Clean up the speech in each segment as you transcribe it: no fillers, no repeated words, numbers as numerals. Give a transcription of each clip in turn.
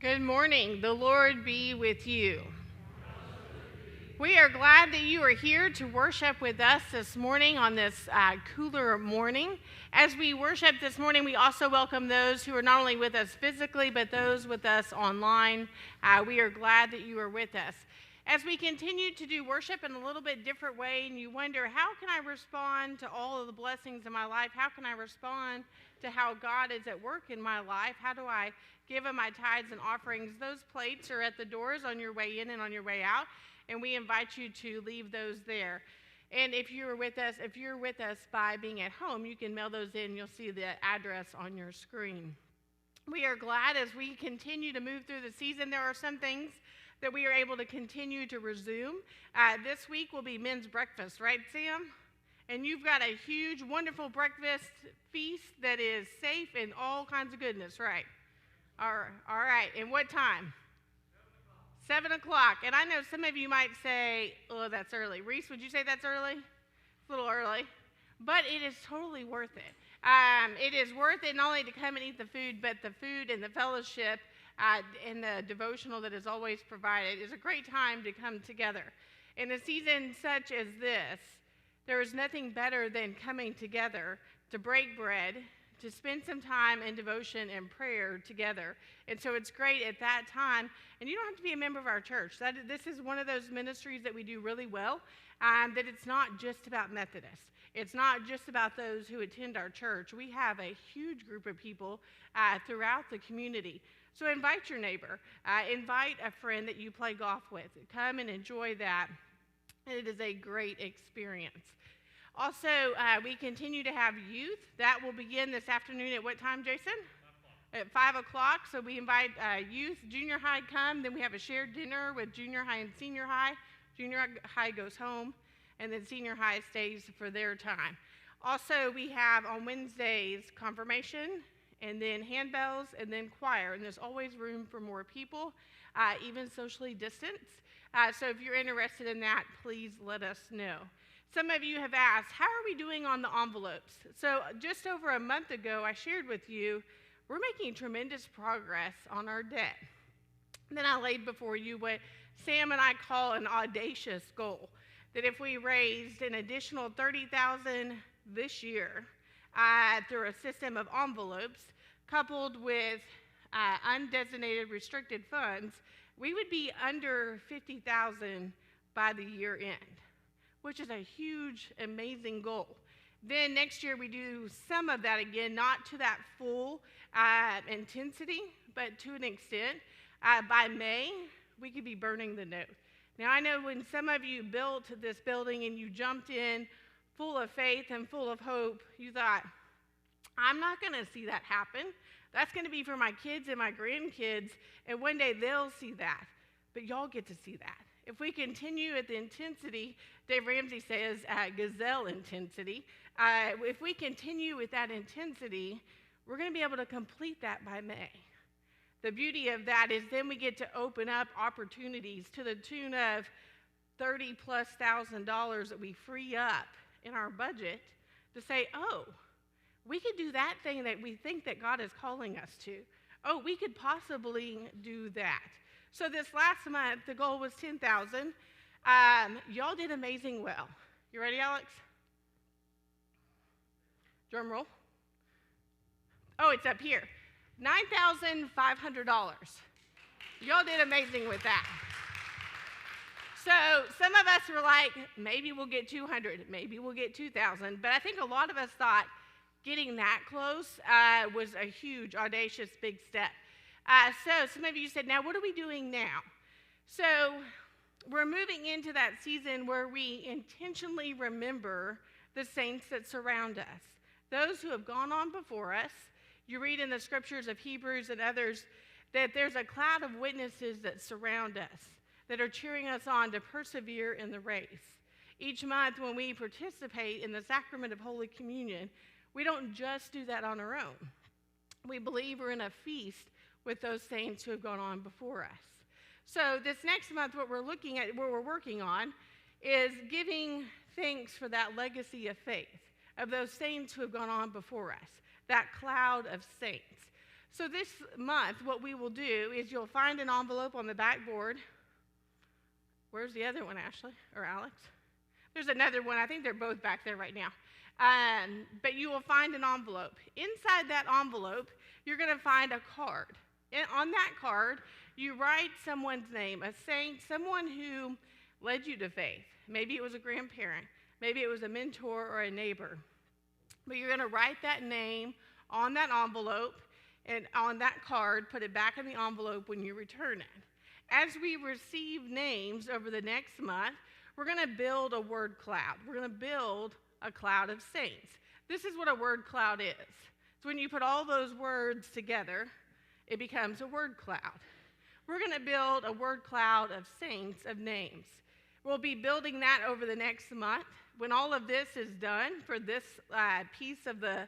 Good morning. The Lord be with you. We are glad that you are here to worship with us this morning on this cooler morning. As we worship this morning, we also welcome those who are not only with us physically, but those with us online. We are glad that you are with us. As we continue to do worship in a little bit different way, and you wonder, how can I respond to all of the blessings in my life? How can I respond to how God is at work in my life? How do I give Him my tithes and offerings? Those plates are at the doors on your way in and on your way out, and we invite you to leave those there. And if you're with us by being at home, you can mail those in. You'll see the address on your screen. We are glad as we continue to move through the season. There are some things that we are able to continue to resume. This week will be men's breakfast, right, Sam? And you've got a huge, wonderful breakfast feast that is safe and all kinds of goodness, right? All right. And what time? 7 o'clock. And I know some of you might say, oh, that's early. Reese, would you say that's early? It's a little early. But it is totally worth it. It is worth it not only to come and eat the food, but the food and the fellowship and the devotional that is always provided is a great time to come together. In a season such as this, there is nothing better than coming together to break bread, to spend some time in devotion and prayer together. And so it's great at that time. And you don't have to be a member of our church. This is one of those ministries that we do really well, that it's not just about Methodists. It's not just about those who attend our church. We have a huge group of people throughout the community. So invite your neighbor. Invite a friend that you play golf with. Come and enjoy that. It is a great experience. Also, we continue to have youth. That will begin this afternoon at what time, Jason? 5 o'clock. At 5 o'clock. So we invite youth, junior high come. Then we have a shared dinner with junior high and senior high. Junior high goes home, and then senior high stays for their time. Also, we have on Wednesdays confirmation, and then handbells, and then choir. And there's always room for more people, even socially distanced. So if you're interested in that, please let us know. Some of you have asked, how are we doing on the envelopes? So just over a month ago, I shared with you, we're making tremendous progress on our debt. And then I laid before you what Sam and I call an audacious goal, that if we raised an additional $30,000 this year through a system of envelopes, coupled with undesignated restricted funds, we would be under $50,000 by the year end, which is a huge, amazing goal. Then next year we do some of that again, not to that full intensity, but to an extent. By May, we could be burning the note. Now I know when some of you built this building and you jumped in full of faith and full of hope, you thought, I'm not going to see that happen. That's going to be for my kids and my grandkids, and one day they'll see that. But y'all get to see that. If we continue at the intensity, Dave Ramsey says gazelle intensity, if we continue with that intensity, we're going to be able to complete that by May. The beauty of that is then we get to open up opportunities to the tune of $30,000+ that we free up in our budget to say, oh, we could do that thing that we think that God is calling us to. Oh, we could possibly do that. So this last month, the goal was $10,000. Y'all did amazing well. You ready, Alex? Drum roll. Oh, it's up here. $9,500. Y'all did amazing with that. So some of us were like, maybe we'll get 200, maybe we'll get 2,000. But I think a lot of us thought getting that close was a huge, audacious, big step. So some of you said, now what are we doing now? So we're moving into that season where we intentionally remember the saints that surround us, those who have gone on before us. You read in the scriptures of Hebrews and others that there's a cloud of witnesses that surround us, that are cheering us on to persevere in the race. Each month when we participate in the sacrament of Holy Communion, we don't just do that on our own. We believe we're in a feast with those saints who have gone on before us. So this next month, what we're looking at, what we're working on, is giving thanks for that legacy of faith, of those saints who have gone on before us, that cloud of saints. So this month, what we will do is you'll find an envelope on the backboard. Where's the other one, Ashley or Alex? There's another one. I think they're both back there right now. But you will find an envelope. Inside that envelope, you're going to find a card. And on that card, you write someone's name, a saint, someone who led you to faith. Maybe it was a grandparent. Maybe it was a mentor or a neighbor. But you're going to write that name on that envelope and on that card, put it back in the envelope when you return it. As we receive names over the next month, we're going to build a word cloud. We're going to build a cloud of saints. This is what a word cloud is. So when you put all those words together, it becomes a word cloud. We're going to build a word cloud of saints, of names. We'll be building that over the next month. When all of this is done for this piece of the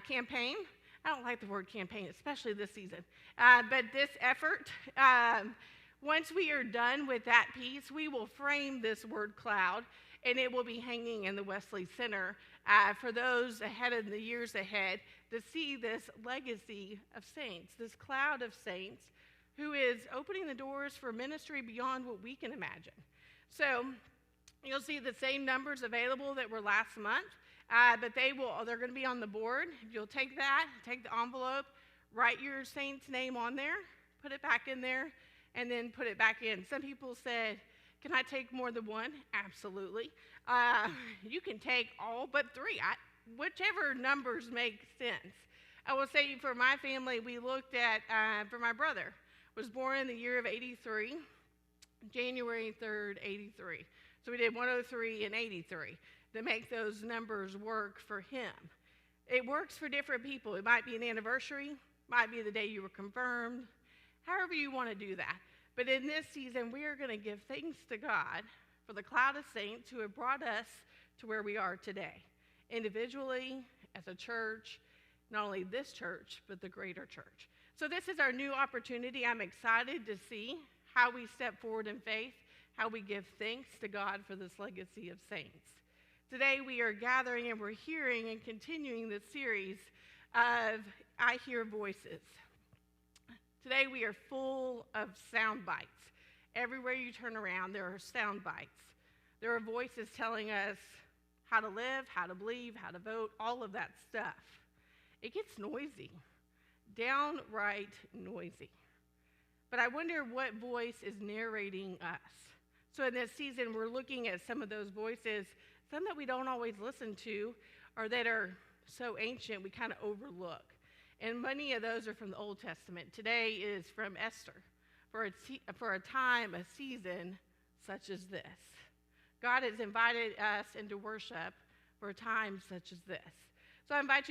campaign, I don't like the word campaign, especially this season, but this effort, once we are done with that piece, we will frame this word cloud, and it will be hanging in the Wesley Center for those ahead in the years ahead to see this legacy of saints, this cloud of saints who is opening the doors for ministry beyond what we can imagine. So you'll see the same numbers available that were last month, but they're going to be on the board. You'll take that, take the envelope, write your saint's name on there, put it back in there, and then put it back in. Some people said, can I take more than one? Absolutely. You can take all but three, whichever numbers make sense. I will say for my family, we looked at, for my brother, was born in the year of 83, January 3rd, 83. So we did 103 and 83 to make those numbers work for him. It works for different people. It might be an anniversary, might be the day you were confirmed, however you want to do that. But in this season, we are going to give thanks to God for the cloud of saints who have brought us to where we are today, individually, as a church, not only this church, but the greater church. So this is our new opportunity. I'm excited to see how we step forward in faith, how we give thanks to God for this legacy of saints. Today we are gathering and we're hearing and continuing the series of I Hear Voices. Today we are full of sound bites. Everywhere you turn around, there are sound bites. There are voices telling us how to live, how to believe, how to vote, all of that stuff. It gets noisy, downright noisy. But I wonder what voice is narrating us. So in this season, we're looking at some of those voices, some that we don't always listen to, or that are so ancient we kind of overlook. And many of those are from the Old Testament. Today is from Esther, for a time, a season such as this. God has invited us into worship for a time such as this. So I invite you